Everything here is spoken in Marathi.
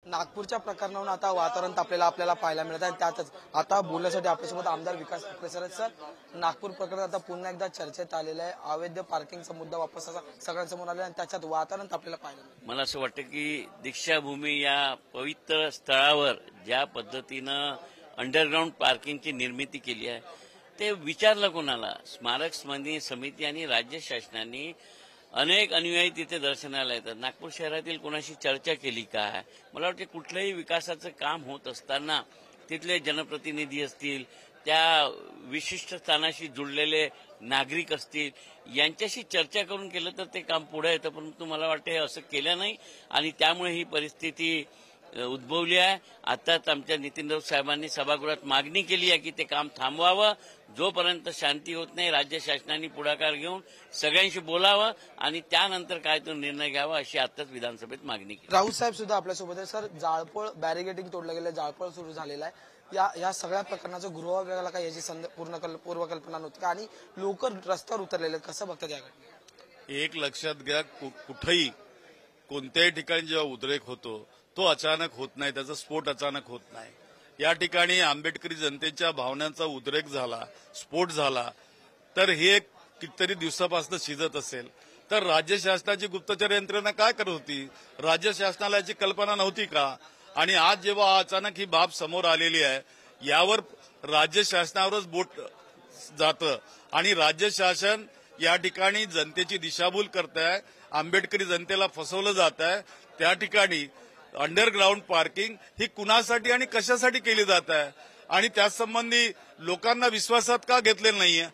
नागपूरच्या प्रकरणावरून आता वातावरण आपल्याला पाहायला मिळत आहे। त्यातच आता बोलण्यासाठी आपल्यासोबत आमदार विकास ठाकरे सर आहेत। सर, नागपूर प्रकरण आता पुन्हा एकदा चर्चेत आलेलं आहे। अवैध पार्किंगचा मुद्दा वापस असा सगळ्यांसमोर आला आणि त्याच्यात वातावरण आपल्याला पाहायला मिळतं। मला असं वाटतं की दीक्षाभूमी या पवित्र स्थळावर ज्या पद्धतीनं अंडरग्राऊंड पार्किंगची निर्मिती केली आहे ते विचारलं कोणाला? स्मारक समिती आणि राज्य शासनाने अनेक अनुयायी तिथे दर्शनाला येतात। नागपूर शहरातील कोणाशी चर्चा केली काय? मला वाटते कुठलंही विकासाचं काम होत असताना तिथले जनप्रतिनिधी असतील, त्या विशिष्ट स्थानाशी जुळलेले नागरिक असतील, यांच्याशी चर्चा करून केलं तर ते काम पुढे येतं। परंतु मला वाटतं हे असं केलं नाही आणि त्यामुळे ही परिस्थिती उद्भवली आहे। आताच आमच्या नितीन राऊत साहेबांनी सभागृहात मागणी केली आहे की ते काम थांबवावं। जोपर्यंत शांती होत नाही राज्य शासनाने पुढाकार घेऊन सगळ्यांशी बोलावं आणि त्यानंतर काय तो निर्णय घ्यावा अशी आताच विधानसभेत मागणी केली। राऊत साहेब सुद्धा आपल्यासोबत आहे। सर, जाळपोळ बॅरिगेटिंग तोडलं गेलं, जाळपोळ सुरू झालेला आहे। या सगळ्या प्रकरणाचं गृह विभागाला काय याची पूर्वकल्पना नव्हती आणि लोक रस्त्यावर उतरलेले आहेत, कसं बघतात या घटनेत? एक लक्षात घ्या, कुठेही कोणत्याही ठिकाणी जेव्हा उद्रेक होतो तो अचानक होत नाही, त्याचा स्फोट अचानक होत नाही। या ठिकाणी आंबेडकरी जनतेच्या भावनांचा उद्रेक झाला, स्फोट झाला, तर हे कितीतरी दिवसापासून शिजत असेल तर राज्य शासनाची गुप्तचर यंत्रणा काय करत होती? राज्य शासनाला याची कल्पना नव्हती का? आणि आज जेव्हा अचानक ही बाब समोर आलेली आहे यावर राज्य शासनावरच बोट जातं आणि राज्य शासन या ठिकाणी जनतेची दिशाभूल करत आहे, आंबेडकरी जनतेला फसवलं जात आहे। त्या ठिकाणी अंडरग्राऊंड पार्किंग ही कुणासाठी आणि कशासाठी केली जात आहे आणि त्यासंबंधी लोकांना विश्वासात का घेतलेलं नाहीये?